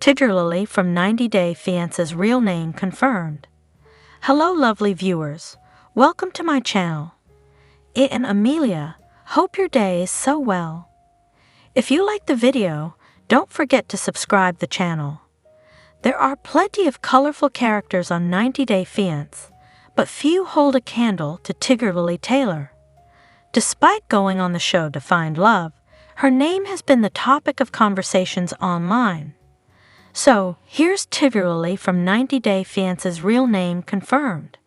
Tigerlily from 90 Day Fiance's real name confirmed. Hello lovely viewers, welcome to my channel. I am Amelia, hope your day is so well. If you like the video, don't forget to subscribe the channel. There are plenty of colorful characters on 90 Day Fiance, but few hold a candle to Tigerlily Taylor. Despite going on the show to find love, her name has been the topic of conversations online. So, here's Tigerlily from 90 Day Fiance's real name confirmed.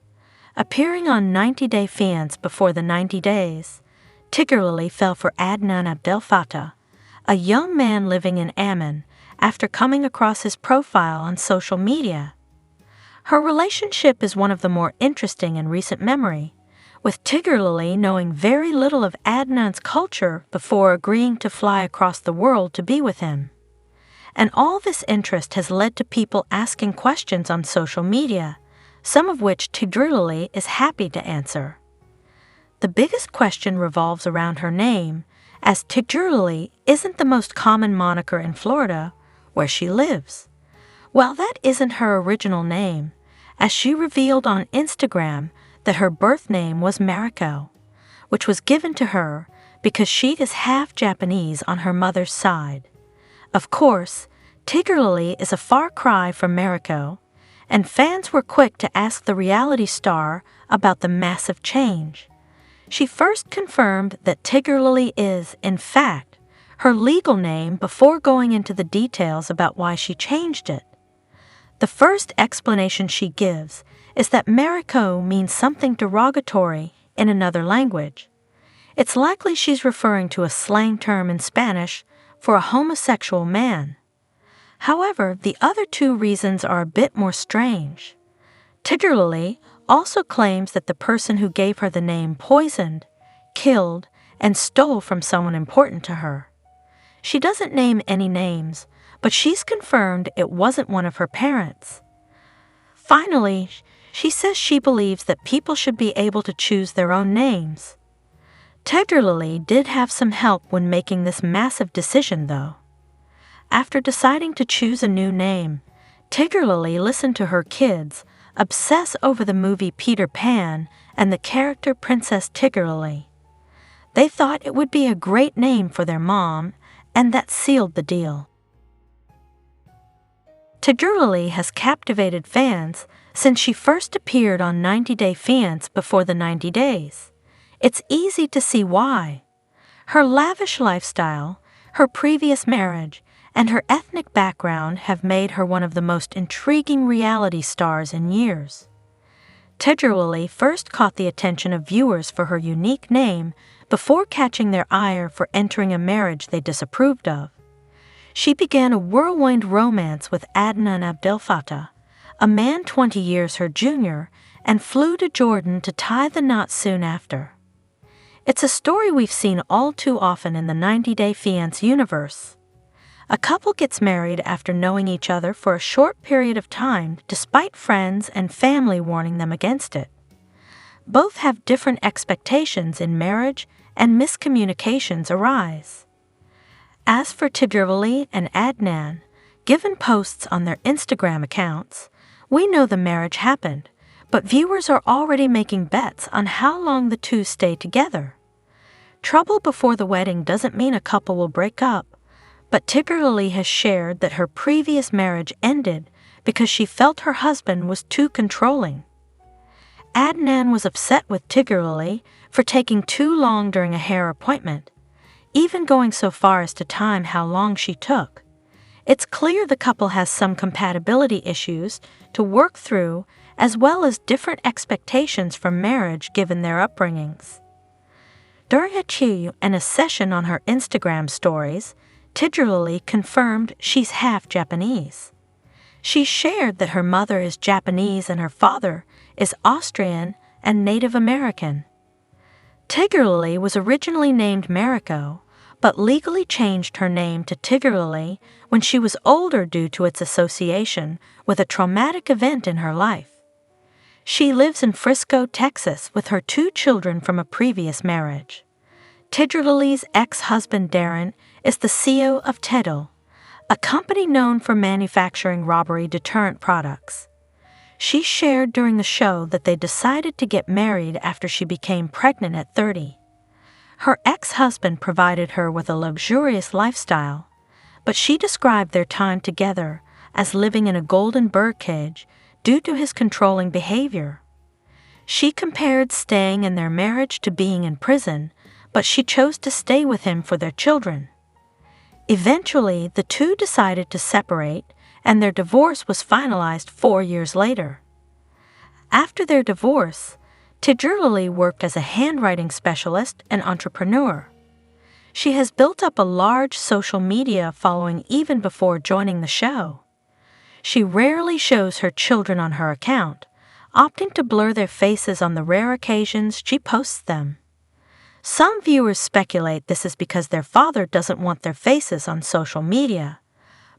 Appearing on 90 Day Fiance before the 90 days, Tigerlily fell for Adnan Abdel Fattah, a young man living in Amman, after coming across his profile on social media. Her relationship is one of the more interesting in recent memory, with Tigerlily knowing very little of Adnan's culture before agreeing to fly across the world to be with him. And all this interest has led to people asking questions on social media, some of which Tigerlily is happy to answer. The biggest question revolves around her name, as Tigerlily isn't the most common moniker in Florida, where she lives. Well, that isn't her original name, as she revealed on Instagram that her birth name was Mariko, which was given to her because she is half Japanese on her mother's side. Of course, Tigerlily is a far cry from Mariko, and fans were quick to ask the reality star about the massive change. She first confirmed that Tigerlily is, in fact, her legal name before going into the details about why she changed it. The first explanation she gives is that Mariko means something derogatory in another language. It's likely she's referring to a slang term in Spanish for a homosexual man. However, the other two reasons are a bit more strange. Tigerlily also claims that the person who gave her the name poisoned, killed, and stole from someone important to her. She doesn't name any names, but she's confirmed it wasn't one of her parents. Finally, she says she believes that people should be able to choose their own names. Tigerlily did have some help when making this massive decision, though. After deciding to choose a new name, Tigerlily listened to her kids obsess over the movie Peter Pan and the character Princess Tigerlily. They thought it would be a great name for their mom, and that sealed the deal. Tigerlily has captivated fans since she first appeared on 90 Day Fiance before the 90 days. It's easy to see why. Her lavish lifestyle, her previous marriage, and her ethnic background have made her one of the most intriguing reality stars in years. Tigerlily first caught the attention of viewers for her unique name before catching their ire for entering a marriage they disapproved of. She began a whirlwind romance with Adnan Abdel Fattah, a man 20 years her junior, and flew to Jordan to tie the knot soon after. It's a story we've seen all too often in the 90 Day Fiance universe. A couple gets married after knowing each other for a short period of time despite friends and family warning them against it. Both have different expectations in marriage, and miscommunications arise. As for Tigerlily and Adnan, given posts on their Instagram accounts, we know the marriage happened, but viewers are already making bets on how long the two stay together. Trouble before the wedding doesn't mean a couple will break up, but Tigerlily has shared that her previous marriage ended because she felt her husband was too controlling. Adnan was upset with Tigerlily for taking too long during a hair appointment, even going so far as to time how long she took. It's clear the couple has some compatibility issues to work through, as well as different expectations from marriage given their upbringings. During a Q&A session on her Instagram stories, Tigerlily confirmed she's half Japanese. She shared that her mother is Japanese and her father is Austrian and Native American. Tigerlily was originally named Mariko, but legally changed her name to Tigerlily when she was older due to its association with a traumatic event in her life. She lives in Frisco, Texas with her 2 children from a previous marriage. Tigerlily's ex-husband Darren is the CEO of Tidal, a company known for manufacturing robbery deterrent products. She shared during the show that they decided to get married after she became pregnant at 30. Her ex-husband provided her with a luxurious lifestyle, but she described their time together as living in a golden birdcage due to his controlling behavior. She compared staying in their marriage to being in prison, but she chose to stay with him for their children. Eventually, the two decided to separate, and their divorce was finalized 4 years later. After their divorce, Tigerlily worked as a handwriting specialist and entrepreneur. She has built up a large social media following even before joining the show. She rarely shows her children on her account, opting to blur their faces on the rare occasions she posts them. Some viewers speculate this is because their father doesn't want their faces on social media,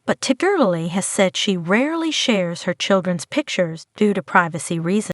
but Tigerlily has said she rarely shares her children's pictures due to privacy reasons.